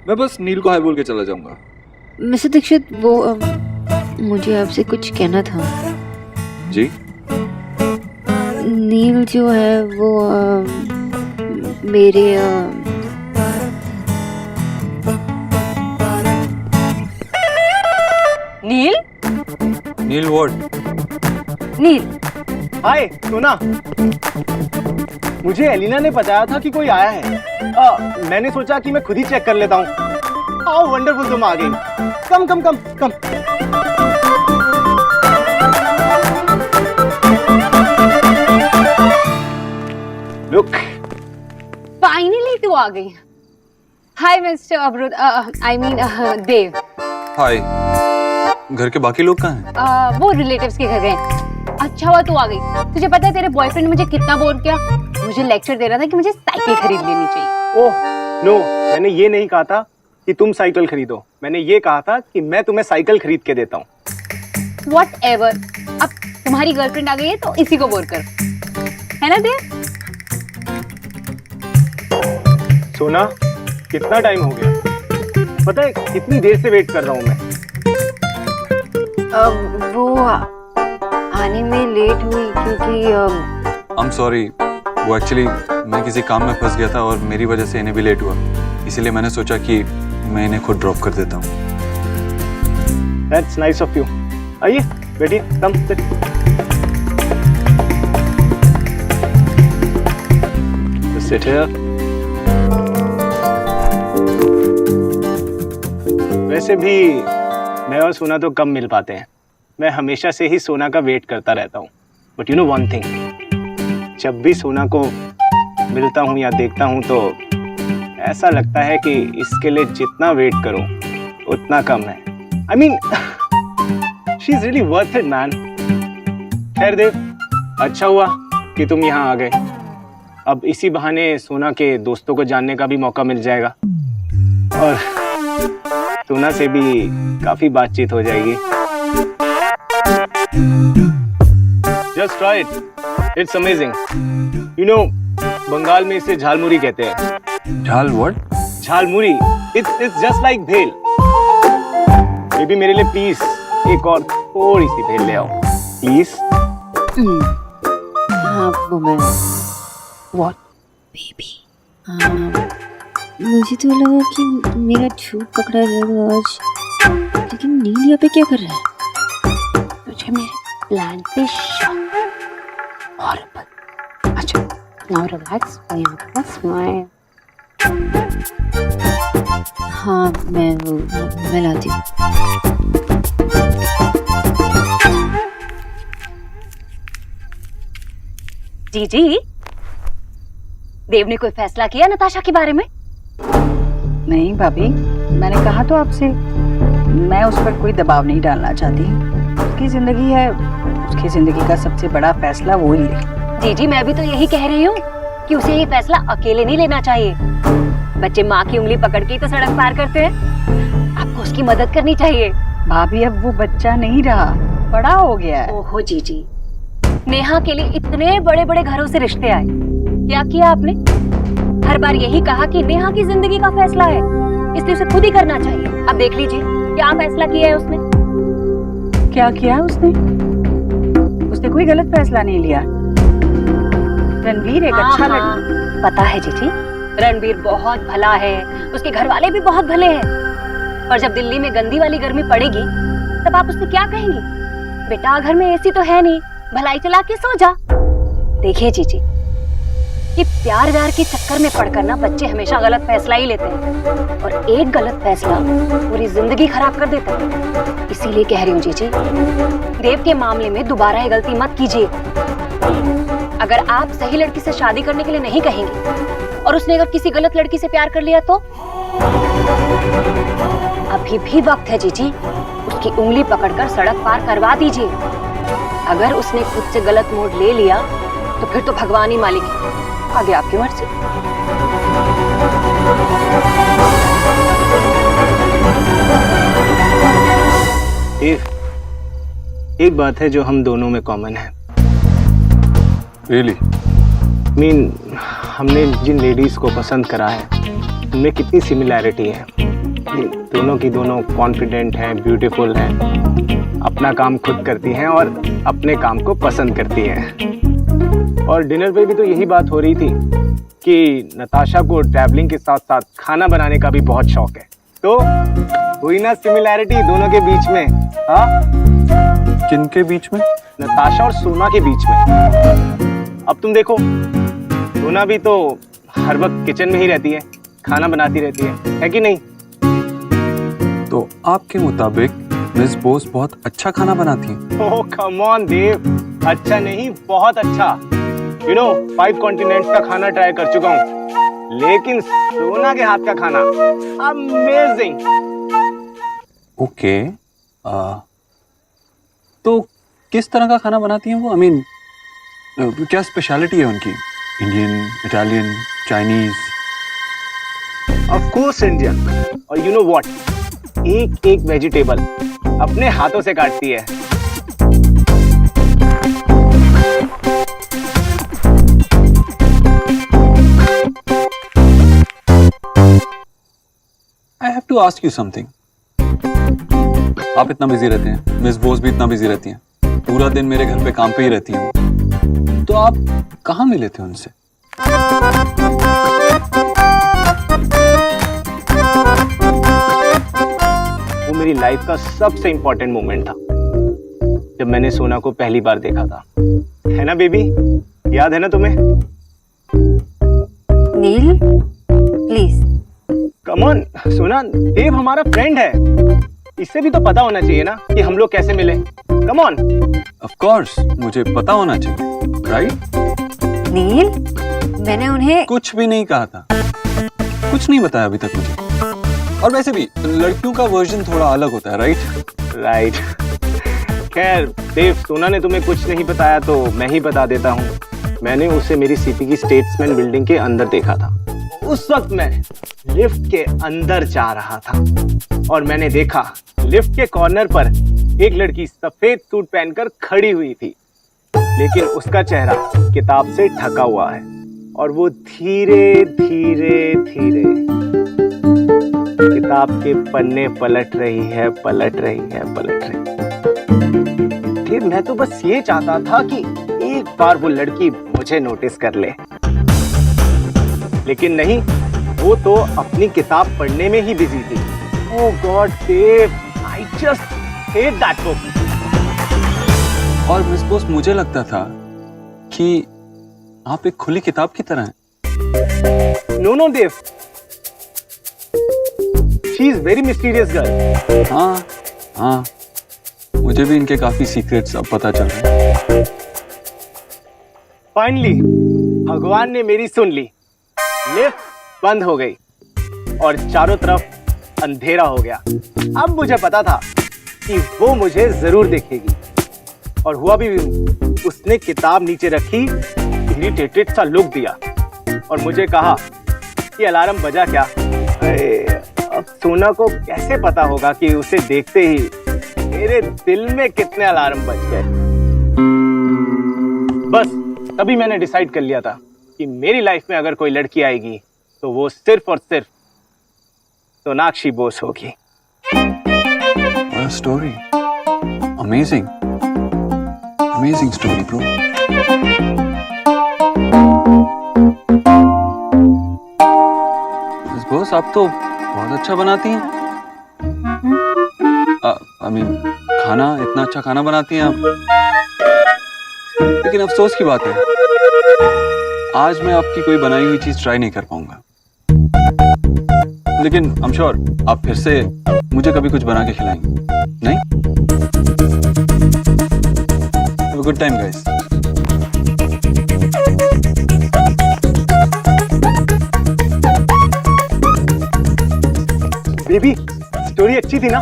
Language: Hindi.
मैं बस नील को हाय बोल के चला जाऊंगा। मिस्टर दीक्षित, वो मुझे आपसे कुछ कहना था। जी? नील जो है वो मेरे नील? नील व्हाट? नील, हाय सोना, मुझे एलिना ने बताया था कि कोई आया है। मैंने सोचा कि मैं खुद ही चेक कर लेता हूँ। हाउ वंडरफुल तुम आ गई। कम कम कम कम। लुक, फाइनली तू आ गई। हाय मिस्टर अवरुद्ध, आई मीन देव। हाय। घर के बाकी लोग कहाँ हैं? वो रिलेटिव्स के घर गए। अच्छा हुआ तू आ गई। तुझे पता है तेरे बॉयफ्रेंड ने मुझे कितना बोर किया। मुझे लेक्चर दे रहा था कि मुझे साइकिल खरीद लेनी चाहिए। ओह नो, मैंने ये नहीं कहा था कि तुम साइकिल खरीदो। मैंने ये कहा था कि मैं तुम्हें साइकिल खरीद के देता हूँ। Whatever, अब तुम्हारी गर्लफ्रेंड आ गई है तो इसी को बोर कर, है ना देव? सोना, कितना टाइम हो गया? पता है कितनी देर से वेट कर रहा हूँ मैं। वो आने में लेट हुई क्योंकि आई एम सॉरी, वो एक्चुअली मैं किसी काम में फंस गया था और मेरी वजह से इन्हें भी लेट हुआ, इसीलिए मैंने सोचा कि मैं इन्हें खुद ड्रॉप कर देता हूँ। That's nice of you. आइए बैठिए, कम सिट। Sit here. वैसे भी मैं और सोना तो कम मिल पाते हैं। मैं हमेशा से ही सोना का वेट करता रहता हूँ। But you know one thing, जब भी सोना को मिलता हूँ या देखता हूँ तो ऐसा लगता है कि इसके लिए जितना वेट करूँ उतना कम है। I mean she is really worth it man. खैर देव, अच्छा हुआ कि तुम यहाँ आ गए। अब इसी बहाने सोना के दोस्तों को जानने का भी मौका मिल जाएगा और सोना से भी काफी बातचीत हो जाएगी। Just try it. It's amazing. You know, Bengal में इसे झालमुरी कहते हैं। झाल what? Jhalmuri. It's just like भेल। बेबी मेरे लिए प्लीज एक और थोड़ी सी भेल ले आओ, प्लीज। हाँ वो मैं What? बेबी, मुझे तो लगा कि मेरा झूठ पकड़ा जाएगा आज, लेकिन नील यहाँ पे क्या कर रहा है? तुझे मेरे प्लान पे शक। हॉरिबल। अच्छा, नाउ रिलैक्स और यहाँ पे स्माइल। हाँ मैं लाती हूँ। जी, देव ने कोई फैसला किया नताशा के बारे में? नहीं भाभी, मैंने कहा तो आपसे, मैं उस पर कोई दबाव नहीं डालना चाहती। उसकी जिंदगी है, उसकी जिंदगी का सबसे बड़ा फैसला वो ही ले। जी, मैं भी तो यही कह रही हूँ कि उसे ये फैसला अकेले नहीं लेना चाहिए। बच्चे माँ की उंगली पकड़ के ही तो सड़क पार करते हैं। आपको उसकी मदद करनी चाहिए। भाभी अब वो बच्चा नहीं रहा, बड़ा हो गया है। ओहो जी, नेहा के लिए इतने बड़े बड़े घरों से रिश्ते आए, क्या किया आपने? हर बार यही कहा कि नेहा की जिंदगी का फैसला है, इसलिए उसे खुद ही करना चाहिए। अब देख लीजिए क्या फैसला किया है उसने। क्या किया उसने? उसने कोई गलत फैसला नहीं लिया। रणवीर एक अच्छा लड़का। पता है जीजी, रणवीर बहुत भला है, उसके घर वाले भी बहुत भले हैं। पर जब दिल्ली में गंदी वाली गर्मी पड़ेगी तब आप उससे क्या कहेंगी? बेटा घर में एसी तो है नहीं, भलाई चला के सो जा। देखिए जीजी, ये प्यार व्यार के चक्कर में पड़कर ना बच्चे हमेशा गलत फैसला ही लेते हैं और एक गलत फैसला पूरी जिंदगी खराब कर देता है। इसीलिए कह रही हूँ जीजी, देव के मामले में दोबारा ये गलती मत कीजिए। अगर आप सही लड़की से शादी करने के लिए नहीं कहेंगे और उसने अगर किसी गलत लड़की से प्यार कर लिया तो अभी भी वक्त है जीजी, उसकी उंगली पकड़कर सड़क पार करवा दीजिए। अगर उसने खुद से गलत मोड़ ले लिया तो फिर तो भगवान ही मालिक है, आगे आपकी मर्जी। एक बात है जो हम दोनों में कॉमन है। Really? मीन हमने जिन लेडीज को पसंद करा है उनमें कितनी सिमिलैरिटी है। दोनों की दोनों कॉन्फिडेंट हैं, ब्यूटीफुल हैं, अपना काम खुद करती हैं और अपने काम को पसंद करती हैं। और डिनर पे भी तो यही बात हो रही थी कि नताशा को ट्रैवलिंग के साथ साथ खाना बनाने का भी बहुत शौक है। तो हुई ना सिमिलैरिटी दोनों के बीच में? हाँ, किनके बीच में? नताशा और सोना के बीच में। अब तुम देखो, सोना भी तो हर वक्त किचन में ही रहती है, खाना बनाती रहती है कि नहीं? तो आपके मुताबिक मिस बोस बहुत अच्छा खाना बनाती हैं? ओह कम ऑन देव, अच्छा नहीं बहुत अच्छा। 5 कॉन्टिनेंट्स का खाना ट्राई कर चुका हूँ, लेकिन सोना के हाथ का खाना अमेजिंग। ओके, तो किस तरह का खाना बनाती हैं वो? आई मीन क्या स्पेशलिटी है उनकी? Indian, Italian, Chinese? Of course Indian. और यू नो व्हाट, एक एक वेजिटेबल अपने हाथों से काटती है। I have to ask you something. आप इतना बिजी रहते हैं, मिस बोस भी इतना बिजी रहती हैं, पूरा दिन मेरे घर पे काम पे ही रहती हैं, तो आप कहाँ मिले थे उनसे? वो मेरी लाइफ का सबसे इंपॉर्टेंट मोमेंट था जब मैंने सोना को पहली बार देखा था। है ना बेबी, याद है ना तुम्हें? नील प्लीज। कम ऑन सोना, देव हमारा फ्रेंड है, इससे भी तो पता होना चाहिए ना कि हम लोग कैसे मिले। Come on. ऑफ कोर्स मुझे पता होना चाहिए, राइट? नील, मैंने उन्हें कुछ भी नहीं कहा था, कुछ नहीं बताया अभी तक मुझे। और वैसे भी लड़कियों का वर्जन थोड़ा अलग होता है, राइट? खैर देव, सोना ने तुम्हें कुछ नहीं बताया तो मैं ही बता देता हूँ। मैंने उसे मेरी सीपी की स्टेट्समैन बिल्डिंग के अंदर देखा था। उस वक्त मैं लिफ्ट के अंदर जा रहा था और मैंने देखा लिफ्ट के कॉर्नर पर एक लड़की सफेद सूट पहनकर खड़ी हुई थी, लेकिन उसका चेहरा किताब से ढका हुआ है और वो धीरे धीरे धीरे किताब के पन्ने पलट रही है। फिर मैं तो बस ये चाहता था कि एक बार वो लड़की मुझे नोटिस कर ले, लेकिन नहीं, वो तो अपनी किताब पढ़ने में ही बिजी थी। Oh god Dev, I just hate that book. और मिस बोस, मुझे लगता था कि आप एक खुली किताब की तरह हैं। No Dev, she is very mysterious girl. हाँ, मुझे भी इनके काफी सीक्रेट्स अब पता चल रहे हैं। फाइनली भगवान ने मेरी सुन ली। लिफ्ट बंद हो गई और चारों तरफ अंधेरा हो गया। अब मुझे पता था कि वो मुझे जरूर देखेगी, और हुआ भी। उसने किताब नीचे रखी, इरिटेटेड सा लुक दिया और मुझे कहा कि अलार्म बजा क्या? अरे अब सोना को कैसे पता होगा कि उसे देखते ही मेरे दिल में कितने अलार्म बज गए। बस तभी मैंने डिसाइड कर लिया था कि मेरी लाइफ में अगर कोई लड़की आएगी तो वो सिर्फ और सिर्फ सोनाक्षी बोस होगी। What a story. Amazing. Amazing story, bro. Miss Bose, आप तो बहुत अच्छा बनाती हैं। I mean, खाना, इतना अच्छा खाना बनाती हैं आप। लेकिन अफसोस की बात है, आज मैं आपकी कोई बनाई हुई चीज ट्राई नहीं कर पाऊंगा। लेकिन I'm sure आप फिर से मुझे कभी कुछ बना के खिलाएंगे, नहीं? Have a good time, guys. Baby, story अच्छी थी ना?